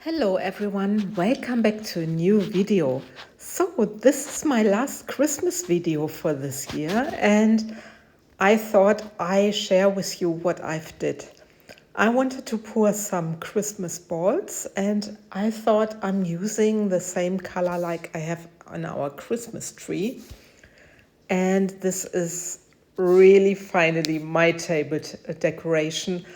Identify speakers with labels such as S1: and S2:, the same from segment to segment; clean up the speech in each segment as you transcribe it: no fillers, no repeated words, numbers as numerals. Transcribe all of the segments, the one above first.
S1: Hello everyone, welcome back to a new video. So this is my last Christmas video for this year and I thought I share with you what I've did. I wanted to pour some Christmas balls and I thought I'm using the same color like I have on our Christmas tree. And this is really finally my table decoration.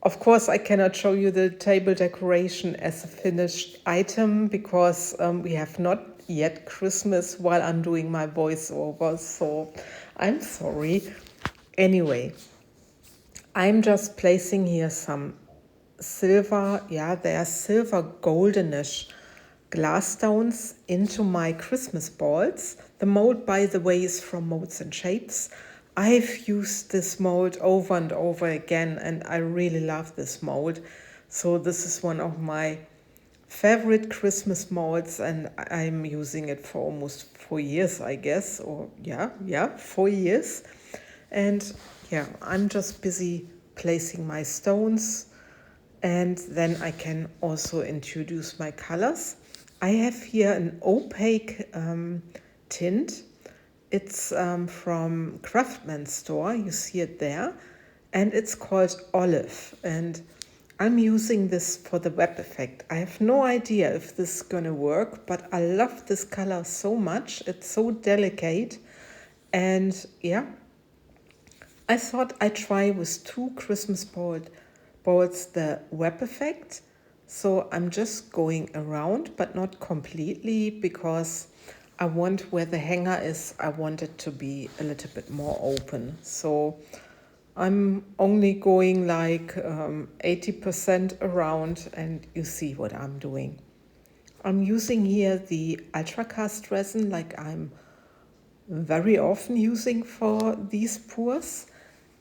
S1: Of course, I cannot show you the table decoration as a finished item because we have not yet Christmas while I'm doing my voiceover, so I'm sorry. Anyway, I'm just placing here some silver, they are silver goldenish glass stones into my Christmas balls. The mold, by the way, is from MoldsandShapes. I've used this mold over and over again and I really love this mold. So this is one of my favorite Christmas molds and I'm using it for almost 4 years, I guess, or 4 years. And I'm just busy placing my stones and then I can also introduce my colors. I have here an opaque tint. It's from CraftsmenStore, you see it there, and it's called Olive. And I'm using this for the web effect. I have no idea if this is gonna work, but I love this color so much. It's so delicate. And I thought I'd try with two Christmas balls the web effect. So I'm just going around, but not completely because I want where the hanger is, I want it to be a little bit more open. So I'm only going like 80% around and you see what I'm doing. I'm using here the Ultracast Resin like I'm very often using for these pours.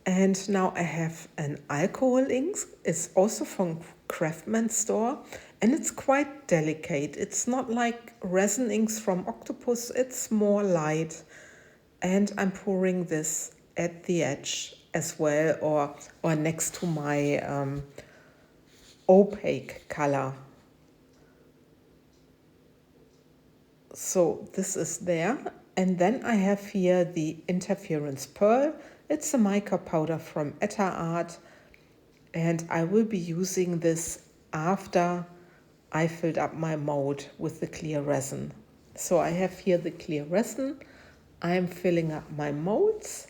S1: And now I have an alcohol ink. It's also from CraftsmenStore and it's quite delicate. It's not like resin inks from Octopus, it's more light. And I'm pouring this at the edge as well or next to my opaque color. So this is there. And then I have here the Interference Pearl. It's a mica powder from Etter-Art. And I will be using this after I filled up my mold with the clear resin. So I have here the clear resin. I'm filling up my molds,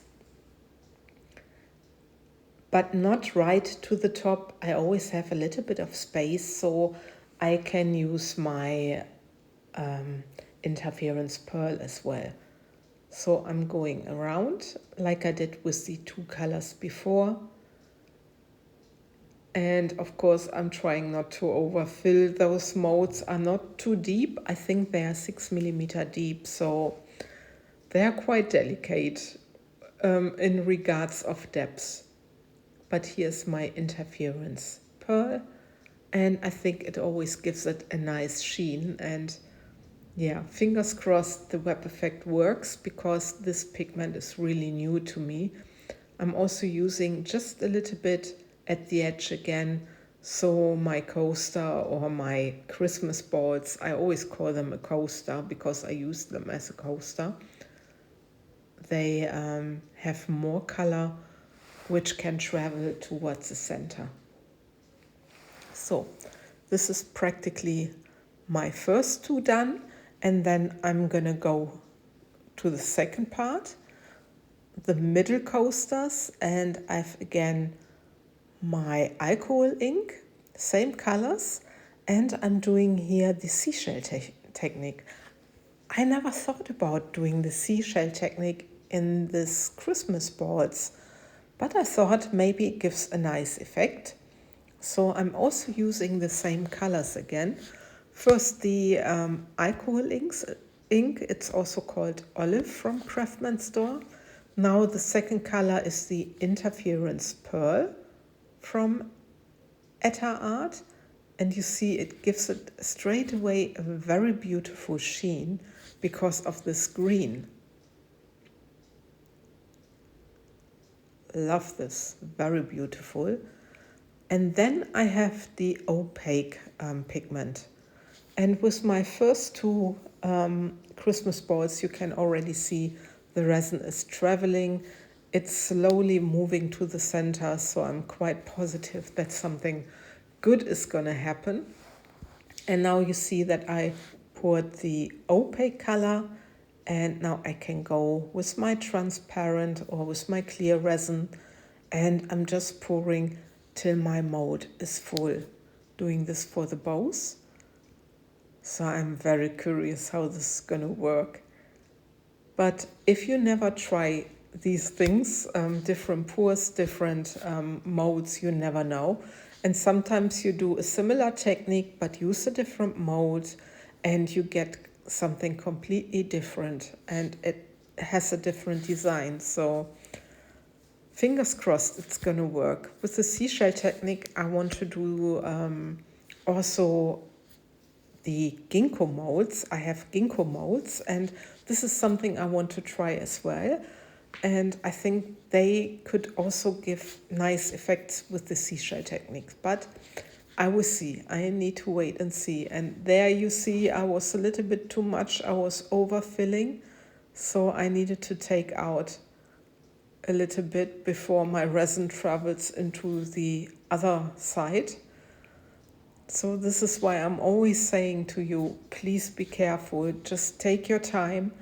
S1: but not right to the top. I always have a little bit of space so I can use my interference pearl as well. So I'm going around like I did with the two colors before. And of course, I'm trying not to overfill. Those molds are not too deep. I think they are 6mm deep, so they are quite delicate in regards of depth. But here's my interference pearl, and I think it always gives it a nice sheen. And fingers crossed the web effect works because this pigment is really new to me. I'm also using just a little bit at the edge again, so my coaster or my Christmas balls, I always call them a coaster because I use them as a coaster. They have more color which can travel towards the center. So this is practically my first two done, and then I'm gonna go to the second part, the middle coasters, and I've again my alcohol ink, same colors, and I'm doing here the seashell technique. I never thought about doing the seashell technique in this Christmas balls, but I thought maybe it gives a nice effect. So I'm also using the same colors again. First the alcohol ink, it's also called Olive from CraftsmenStore. Now the second color is the Interference Pearl from Etter-Art, and you see it gives it straight away a very beautiful sheen because of this green. Love this, very beautiful. And then I have the opaque pigment. And with my first two Christmas balls, you can already see the resin is traveling. It's slowly moving to the center, so I'm quite positive that something good is going to happen. And now you see that I poured the opaque color, and now I can go with my transparent or with my clear resin, and I'm just pouring till my mold is full, doing this for the bows. So I'm very curious how this is going to work. But if you never try these things, different pours, different molds, you never know. And sometimes you do a similar technique but use a different mold and you get something completely different and it has a different design. So fingers crossed it's going to work. With the seashell technique, I want to do also the ginkgo molds. I have ginkgo molds, and this is something I want to try as well. And I think they could also give nice effects with the seashell techniques. But I will see. I need to wait and see. And there you see I was a little bit too much. I was overfilling. So I needed to take out a little bit before my resin travels into the other side. So this is why I'm always saying to you, please be careful, just take your time.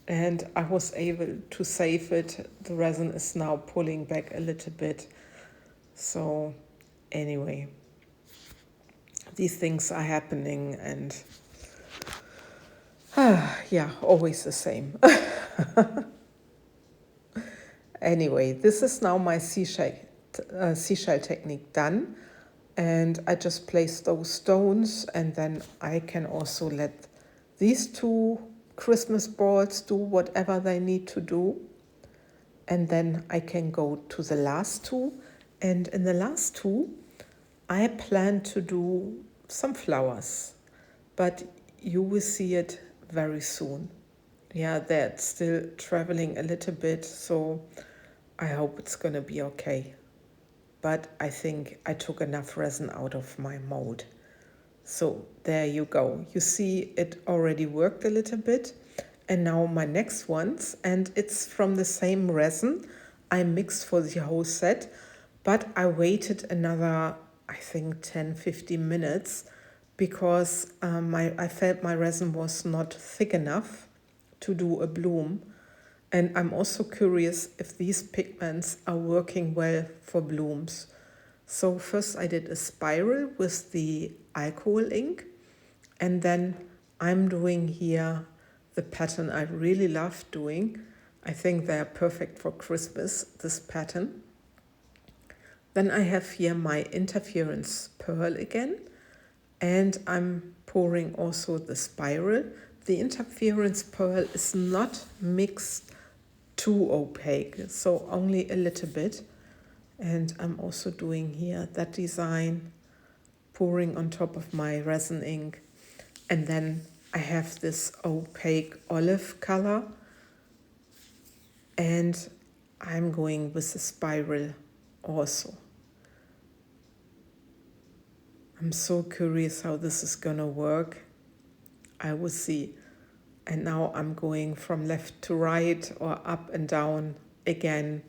S1: And I was able to save it. The resin is now pulling back a little bit. So anyway, these things are happening and yeah, always the same. Anyway, this is now my seashell technique done. And I just place those stones, and then I can also let these two Christmas balls do whatever they need to do. And then I can go to the last two. And in the last two, I plan to do some flowers, but you will see it very soon. Yeah, that's still traveling a little bit, so I hope it's gonna be okay. But I think I took enough resin out of my mold. So there you go. You see it already worked a little bit. And now my next ones, and it's from the same resin I mixed for the whole set, but I waited another, I think 10-15 minutes because I felt my resin was not thick enough to do a bloom. And I'm also curious if these pigments are working well for blooms. So first I did a spiral with the alcohol ink, and then I'm doing here the pattern I really love doing. I think they're perfect for Christmas, this pattern. Then I have here my interference pearl again, and I'm pouring also the spiral. The interference pearl is not mixed too opaque, so only a little bit. And I'm also doing here that design, pouring on top of my resin ink. And then I have this opaque olive color, and I'm going with the spiral also. I'm so curious how this is gonna work. I will see. And now I'm going from left to right or up and down again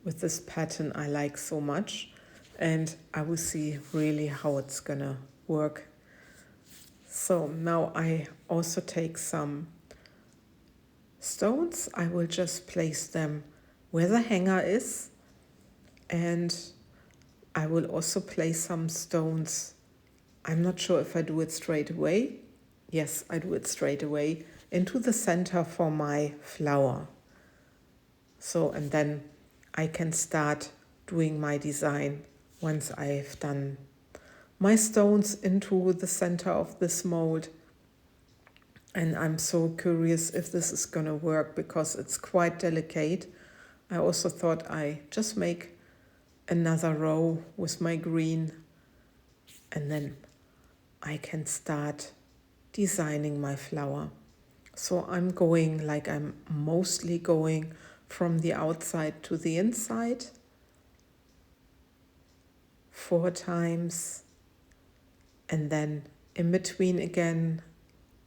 S1: with this pattern I like so much. And I will see really how it's gonna work. So now I also take some stones. I will just place them where the hanger is. And I will also place some stones. I'm not sure if I do it straight away. Yes, I do it straight away into the center for my flower. So, and then I can start doing my design once I've done my stones into the center of this mold. And I'm so curious if this is gonna work because it's quite delicate. I also thought I just make another row with my green, and then I can start designing my flower. So I'm going like I'm mostly going from the outside to the inside. 4 times, and then in between again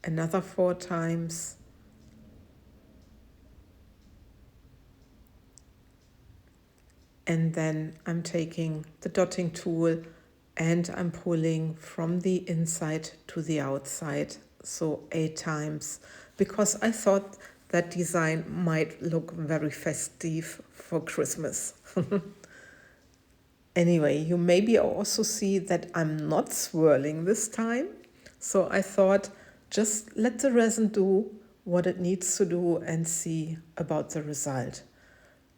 S1: another 4 times, and then I'm taking the dotting tool and I'm pulling from the inside to the outside, so 8 times, because I thought that design might look very festive for Christmas. Anyway, you maybe also see that I'm not swirling this time, so I thought just let the resin do what it needs to do and see about the result.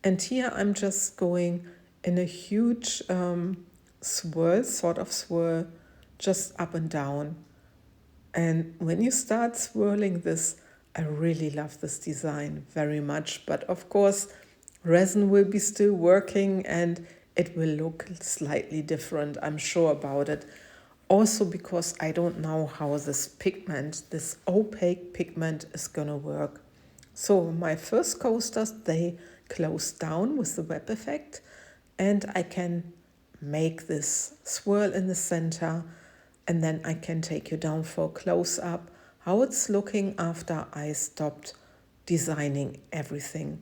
S1: And here I'm just going in a huge swirl, sort of swirl, just up and down. And when you start swirling this, I really love this design very much. But of course, resin will be still working and it will look slightly different, I'm sure about it. Also because I don't know how this pigment, this opaque pigment, is gonna work. So my first coasters, they close down with the web effect, and I can make this swirl in the center, and then I can take you down for a close-up how it's looking after I stopped designing everything.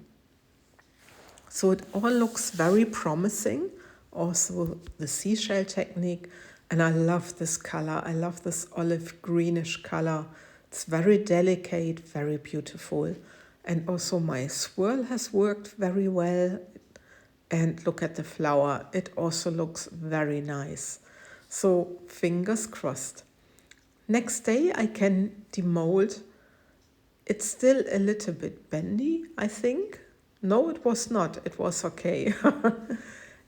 S1: So it all looks very promising, also the seashell technique, and I love this color. I love this olive greenish color. It's very delicate, very beautiful. And also my swirl has worked very well. And look at the flower. It also looks very nice. So fingers crossed. Next day I can demold. It's still a little bit bendy, I think. No, it was not. It was okay.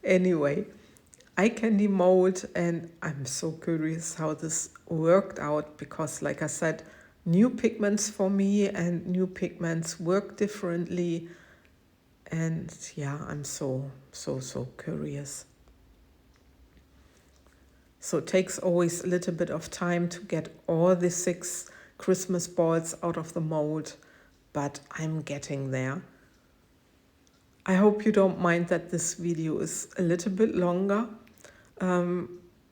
S1: Anyway, I can demold, and I'm so curious how this worked out because, like I said, new pigments for me and new pigments work differently. And yeah, I'm so curious. So it takes always a little bit of time to get all the 6 Christmas balls out of the mold, but I'm getting there. I hope you don't mind that this video is a little bit longer.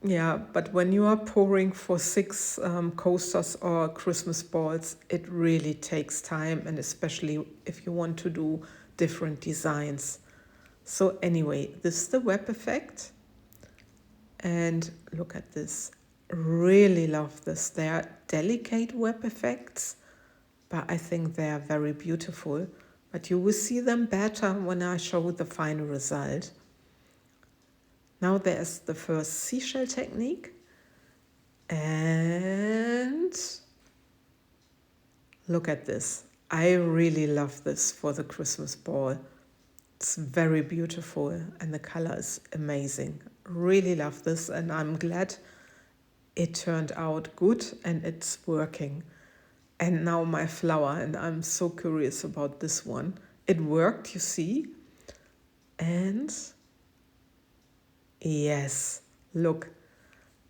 S1: Yeah, but when you are pouring for 6 coasters or Christmas balls, it really takes time, and especially if you want to do different designs. So anyway, this is the web effect. And look at this. Really love this. They are delicate web effects, but I think they are very beautiful. But you will see them better when I show the final result. Now there's the first seashell technique. And look at this. I really love this for the Christmas ball. It's very beautiful and the color is amazing. Really love this, and I'm glad it turned out good and it's working. And now my flower, and I'm so curious about this one. It worked, you see. And yes, look,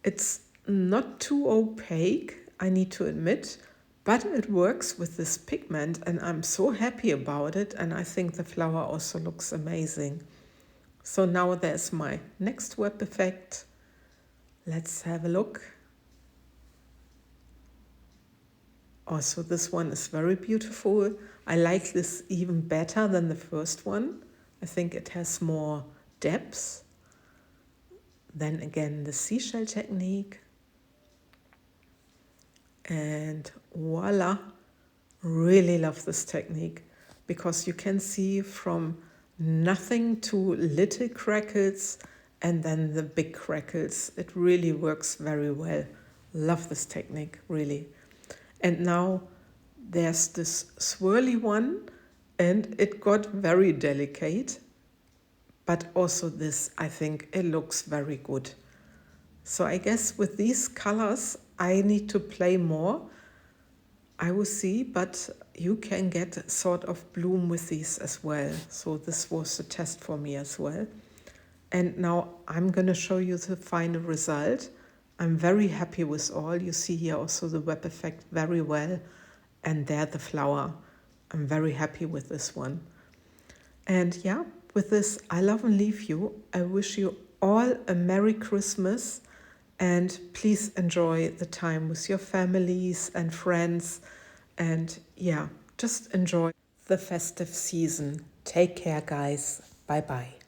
S1: it's not too opaque, I need to admit, but it works with this pigment and I'm so happy about it, and I think the flower also looks amazing. So now there's my next web effect. Let's have a look. Also, this one is very beautiful. I like this even better than the first one. I think it has more depth. Then again, the seashell technique. And voila, really love this technique because you can see from nothing to little crackles and then the big crackles. It really works very well. Love this technique, really. And now there's this swirly one, and it got very delicate, but also this, I think it looks very good. So I guess with these colors, I need to play more. I will see, but you can get sort of bloom with these as well. So this was a test for me as well. And now I'm going to show you the final result. I'm very happy with all. You see here also the web effect very well. And there the flower. I'm very happy with this one. And yeah, with this, I love and leave you. I wish you all a Merry Christmas, and please enjoy the time with your families and friends, and yeah, just enjoy the festive season. Take care, guys. Bye bye.